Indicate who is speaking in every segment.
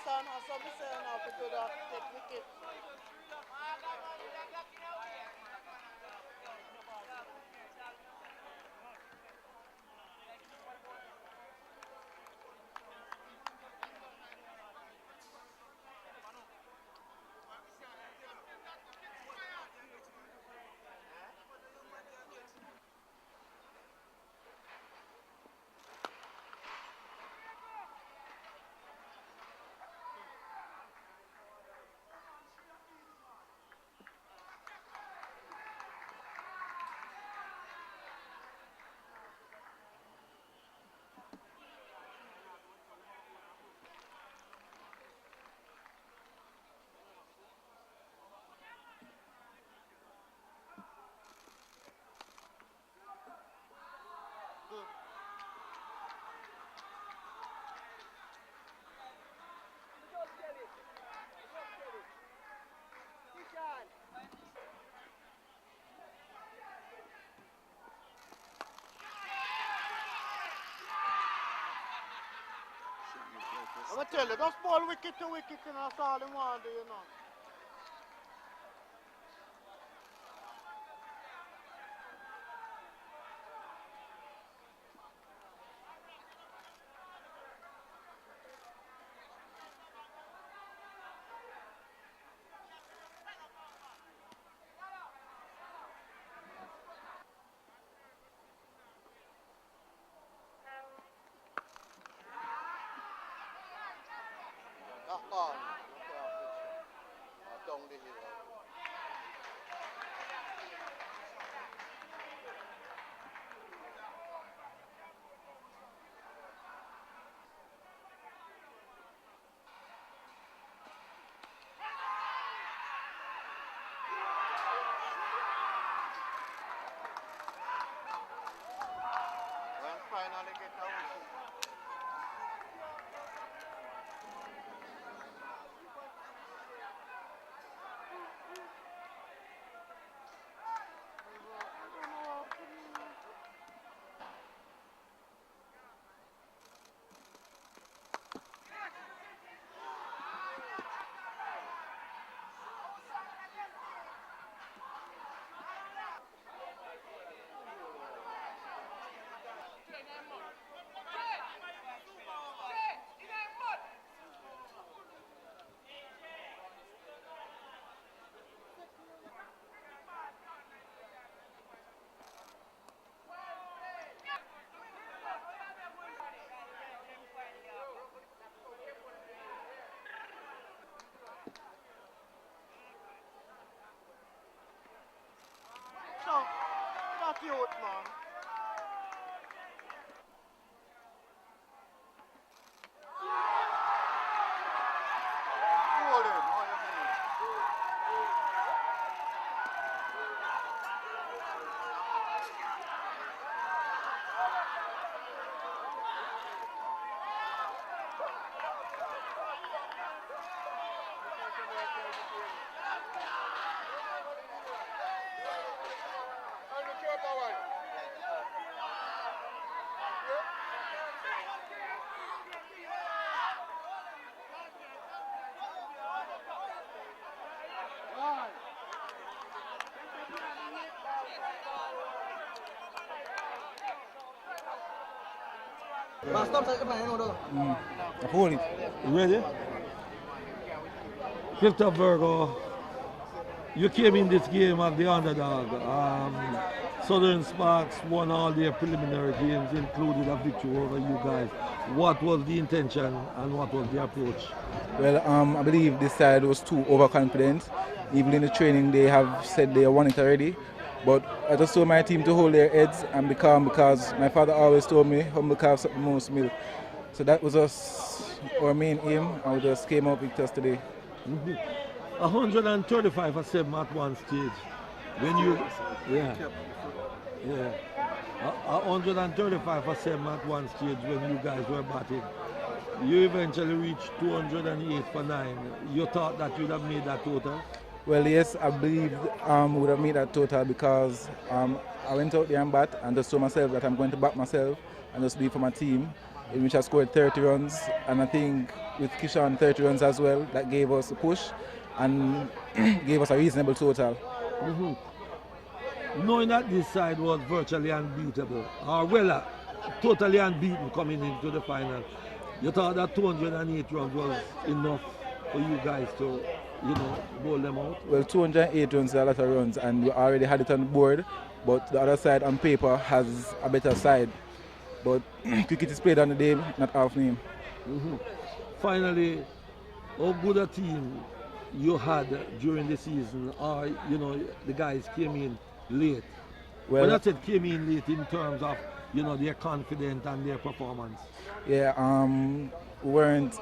Speaker 1: son, I saw me saying how to do that, take wicket. I'm going to tell you, just ball wicket to wicket and that's all they want to do, you know. Down the hill. When finally get out. So, that's youth, man. Hold him, what do you mean?
Speaker 2: Hold it. You ready? Fifth Virgo, you came in this game as the underdog. Southern Sparks won all their preliminary games, including a victory over you guys. What was the intention and what was the approach?
Speaker 3: Well, I believe this side was too overconfident. Even in the training, they have said they won it already. But I just told my team to hold their heads and be calm because my father always told me, humble calves at the most milk. So that was our main aim, and we just came up victors today.
Speaker 2: 135 for 7 at one stage. When you, yeah. 135 for 7 at one stage when you guys were batting. You eventually reached 208 for 9. You thought that you'd have made that total?
Speaker 3: Well, yes, I believe we would have made that total because I went out there and bat and just told myself that I'm going to back myself and just do it for my team, in which I scored 30 runs. And I think with Kishan 30 runs as well, that gave us a push and gave us a reasonable total.
Speaker 2: Knowing that this side was virtually unbeatable, or well, totally unbeaten coming into the final, you thought that 208 runs was enough for you guys to, bowl them out?
Speaker 3: Well, 208 runs is a lot of runs, and we already had it on the board, but the other side on paper has a better side. But cricket is played on the day, not half name.
Speaker 2: Finally, how good a team you had during the season, or the guys came in late?
Speaker 3: Well,
Speaker 2: When I said came in late in terms of their confidence and their performance.
Speaker 3: yeah, we weren't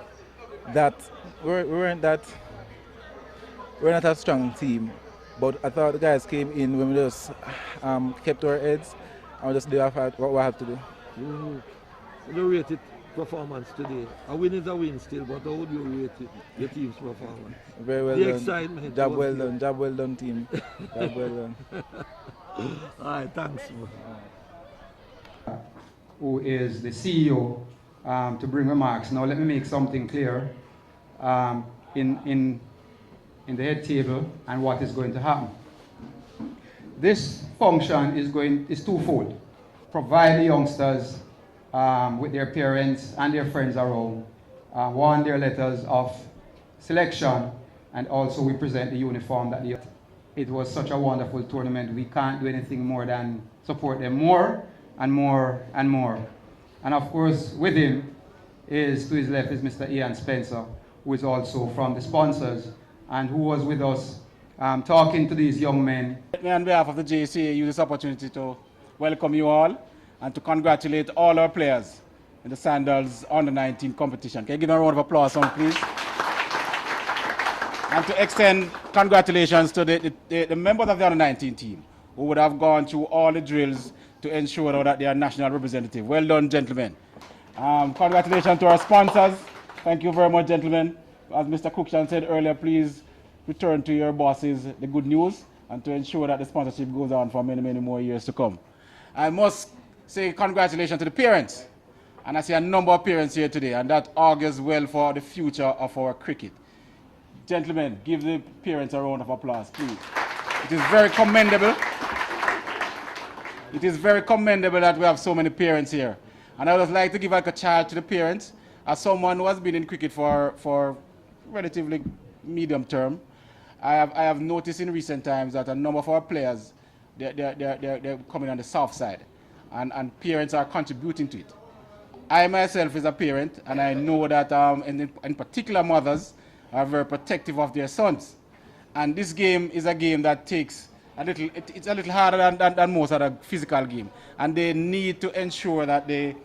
Speaker 3: a strong team, but I thought the guys came in when we just kept our heads and we just did what we have to do.
Speaker 2: The rated performance today. A win is a win still, but how would you rate your team's performance?
Speaker 3: Very well
Speaker 2: The
Speaker 3: done.
Speaker 2: excitement.
Speaker 3: Job well done. Job well done, team. Job well done.
Speaker 2: All right, thanks.
Speaker 4: Who is the CEO, to bring remarks. Now let me make something clear in the head table and what is going to happen. This function is twofold. Provide the youngsters with their parents and their friends around, one, their letters of selection, and also we present the uniform that it was such a wonderful tournament. We can't do anything more than support them more and more and more. And of course, with him to his left is Mr. Ian Spencer, who is also from the sponsors and who was with us talking to these young men.
Speaker 5: Let me, on behalf of the JCA, use this opportunity to welcome you all and to congratulate all our players in the Sandals Under-19 competition. Can you give them a round of applause, please? And to extend congratulations to the members of the Under-19 team who would have gone through all the drills to ensure that they are national representative. Well done, gentlemen. Congratulations to our sponsors. Thank you very much, gentlemen. As Mr. Cookshan said earlier, please return to your bosses the good news and to ensure that the sponsorship goes on for many, many more years to come. I must say congratulations to the parents. And I see a number of parents here today, and that augurs well for the future of our cricket. Gentlemen, give the parents a round of applause, please. It is very commendable. It is very commendable that we have so many parents here. And I would like to give a charge to the parents, as someone who has been in cricket for relatively medium term. I have noticed in recent times that a number of our players, they're coming on the south side, and parents are contributing to it. I myself is a parent, and I know that in particular mothers are very protective of their sons. And this game is a game that takes it's a little harder than most of the physical game. And they need to ensure that they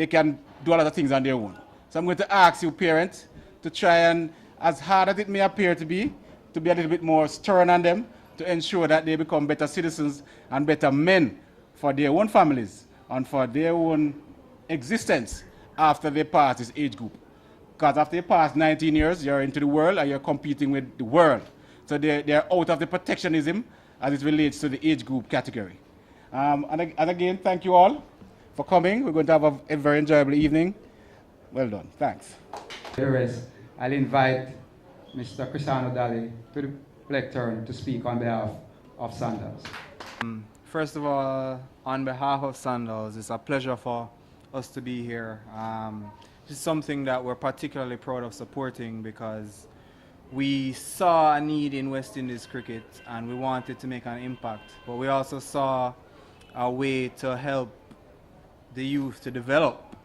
Speaker 5: can do a lot of things on their own. So I'm going to ask you parents to try and, as hard as it may appear to be a little bit more stern on them, to ensure that they become better citizens and better men for their own families and for their own existence after they pass this age group. Because after you pass 19 years, you're into the world and you're competing with the world. So they're out of the protectionism as it relates to the age group category. And again, thank you all for coming. We're going to have a very enjoyable evening. Well done. Thanks.
Speaker 4: I'll invite Mr. Cristiano Daly to the lectern to speak on behalf of Sandals.
Speaker 6: First of all, on behalf of Sandals, it's a pleasure for us to be here. This is something that we're particularly proud of supporting because we saw a need in West Indies cricket and we wanted to make an impact, but we also saw a way to help the youth to develop,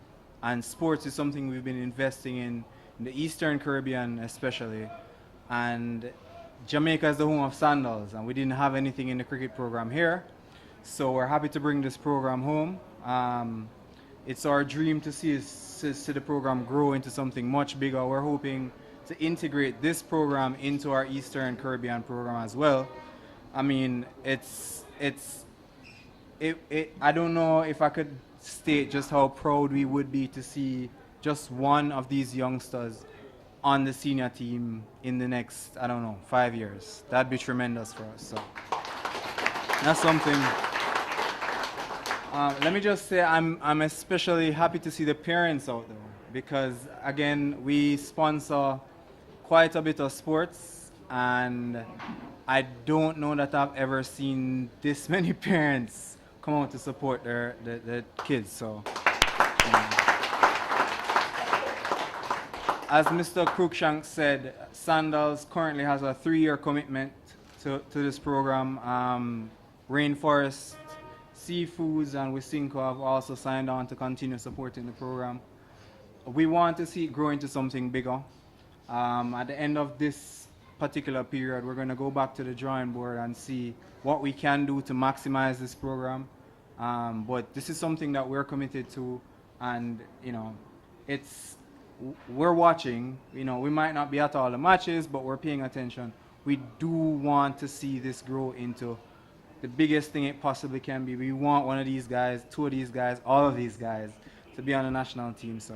Speaker 6: and sports is something we've been investing in the Eastern Caribbean especially, and Jamaica is the home of Sandals and we didn't have anything in the cricket program here, so we're happy to bring this program home. It's our dream to see the program grow into something much bigger. We're hoping to integrate this program into our Eastern Caribbean program as well. I mean, I don't know if I could state just how proud we would be to see just one of these youngsters on the senior team in the next, I don't know, 5 years. That'd be tremendous for us. So that's something. Let me just say I'm especially happy to see the parents out there because, again, we sponsor quite a bit of sports, and I don't know that I've ever seen this many parents come out to support their kids. So, as Mr. Cruikshank said, Sandals currently has a 3-year commitment to this program. Rainforest, Seafoods, and Wisynco have also signed on to continue supporting the program. We want to see it grow into something bigger. At the end of this particular period, we're going to go back to the drawing board and see what we can do to maximize this program. But this is something that we're committed to, and we're watching. We might not be at all the matches, but we're paying attention. We do want to see this grow into the biggest thing it possibly can be. We want one of these guys, 2 of these guys, all of these guys to be on the national team. So.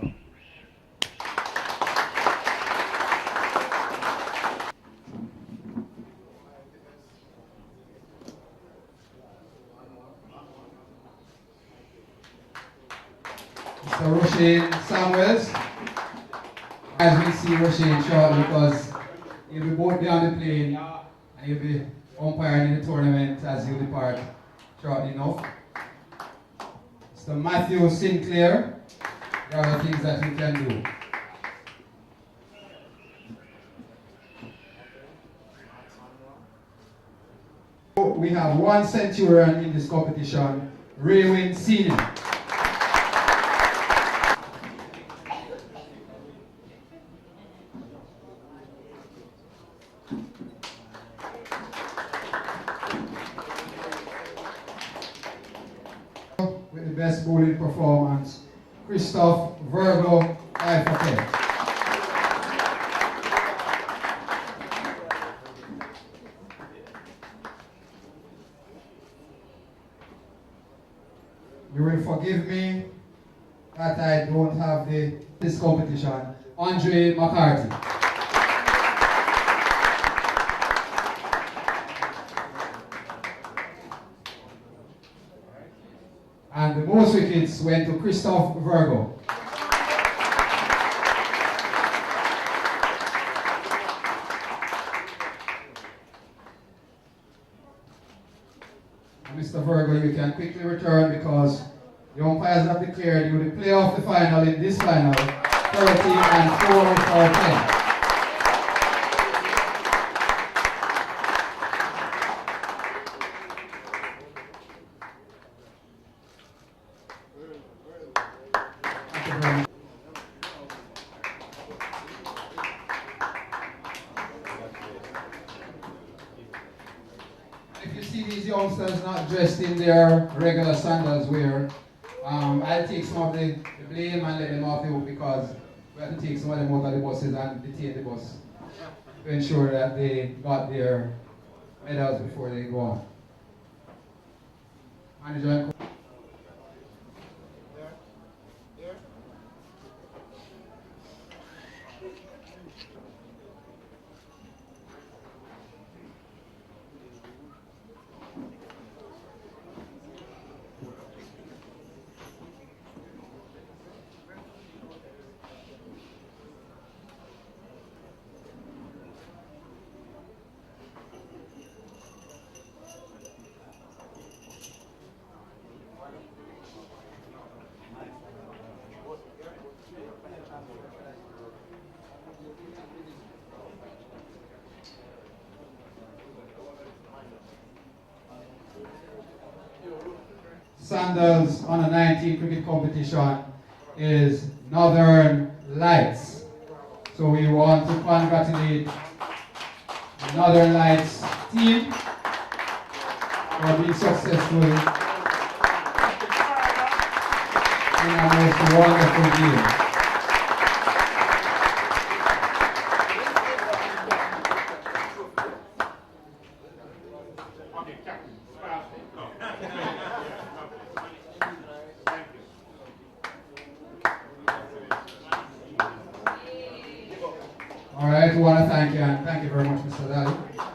Speaker 7: Mr. Roshane Samuels. As we see Roshane shortly, because he'll be both be on the plane and he'll be umpiring in the tournament as he'll depart shortly enough. Mr. Matthew Sinclair. There are things that we can do. We have 1 centurion in this competition, Raywin Senior. With the best bowling performance, Christoph Virgo, 5 for 10. You will forgive me that I don't have this competition. Andre McCarthy. And the most wickets went to Christoph Virgo. Mr. Virgo, you can quickly return because the umpires have declared you the player of the final in this final, 13 and 4 for 10. If you see these youngsters not dressed in their regular Sandals wear, I'll take some of the blame and let them off the hook because we have to take some of them out of the buses and detain the bus to ensure that they got their medals before they go on. Manager and Sandals Under-19 cricket competition is Northern Lights. So we want to congratulate the Northern Lights team for being successful in a most wonderful game. All right, we want to thank you, and thank you very much, Mr. Daly.